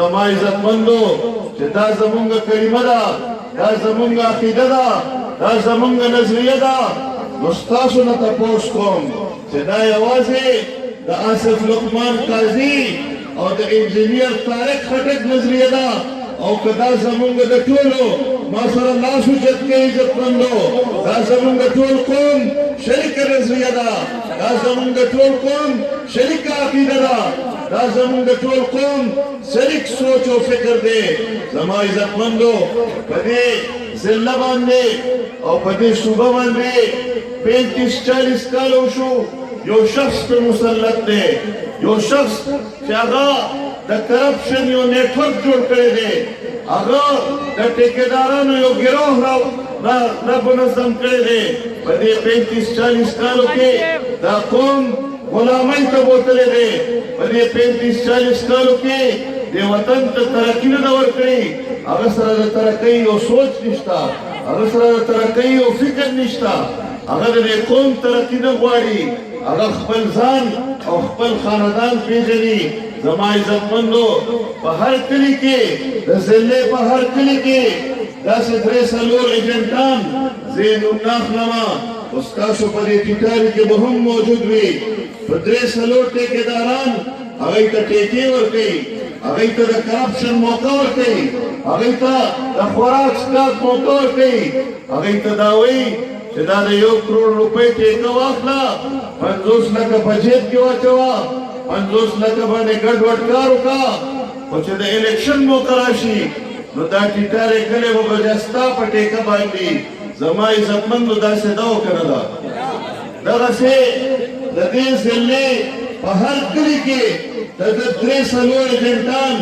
زما عزتمندو چې دا زمونږ کلمه ده، دا زمونږ عقیده ده، دا زمونږ نظریه ده. نو ستاسو نه تپوس کوم چې دا یوازې د آصف لقمان قاضي او د انجینیر طارق خټک نظریه ده او که دا زمونږ د ټولو ما سره لاس اوچت کړئ عزتمندو، دا زمونږ ټول قوم شریکه نظریه ده، دا زمونږ ټول قوم شریکه عقیده ده، دا زمونږ ټول قوم شریک سوچ او فکر دی. زما عزتمندو په دې ضلع باندې او په دې صوبه باندې 35-40 کاله وشو یو شخص په مسلط دی، یو شخص چې هغه د کرپشن یو نیټورک جوړ کړی دی، هغه د ټیکدارانو یو ګروه را منظم کړی دی. په دې 35-40 کالو کې دا قوم غلامۍ ته بوتلی دی. په دې 35-40 کالو کې د وطن ته ترقي نه ده ورکړې، هغه سره د ترقۍ یو سوچ نشته، هغه سره د ترقۍ یو فکر نشته، هغه د دې قوم ترقي نه غواړي، هغه خپل ځان او خپل خاندان پیژني. زما عزتمندو په هر کلي کې د ضلع په هر کلي کې داسې 3-4 ایجنټان زه نوم نه اخلمه، خو ستاسو په دې ټیټاري کې به هم موجود وي. په 3-4 ټیکداران هغوی ته ټیکې ورکوي، هغوی ته د کرپشن موقع ورکوي، هغوی ته د خوراک څښاک موقع ورکوي، هغوی ته دا وایي چې دا د 1 کروڑ روپۍ ټیکه واخله، 50 لکه په جیب کې واچوه، 50 لکه باندې ګډوډ کار وکړه، خو چې د الیکشن موقع راشي نو دا ټیټارې کلي به بیا ستا په ټیکه باندې. زما عزتمندو داسې ده او که نه ده؟ دغسې د دې ضلع په هر کلي کې د 3-4 ایجنټان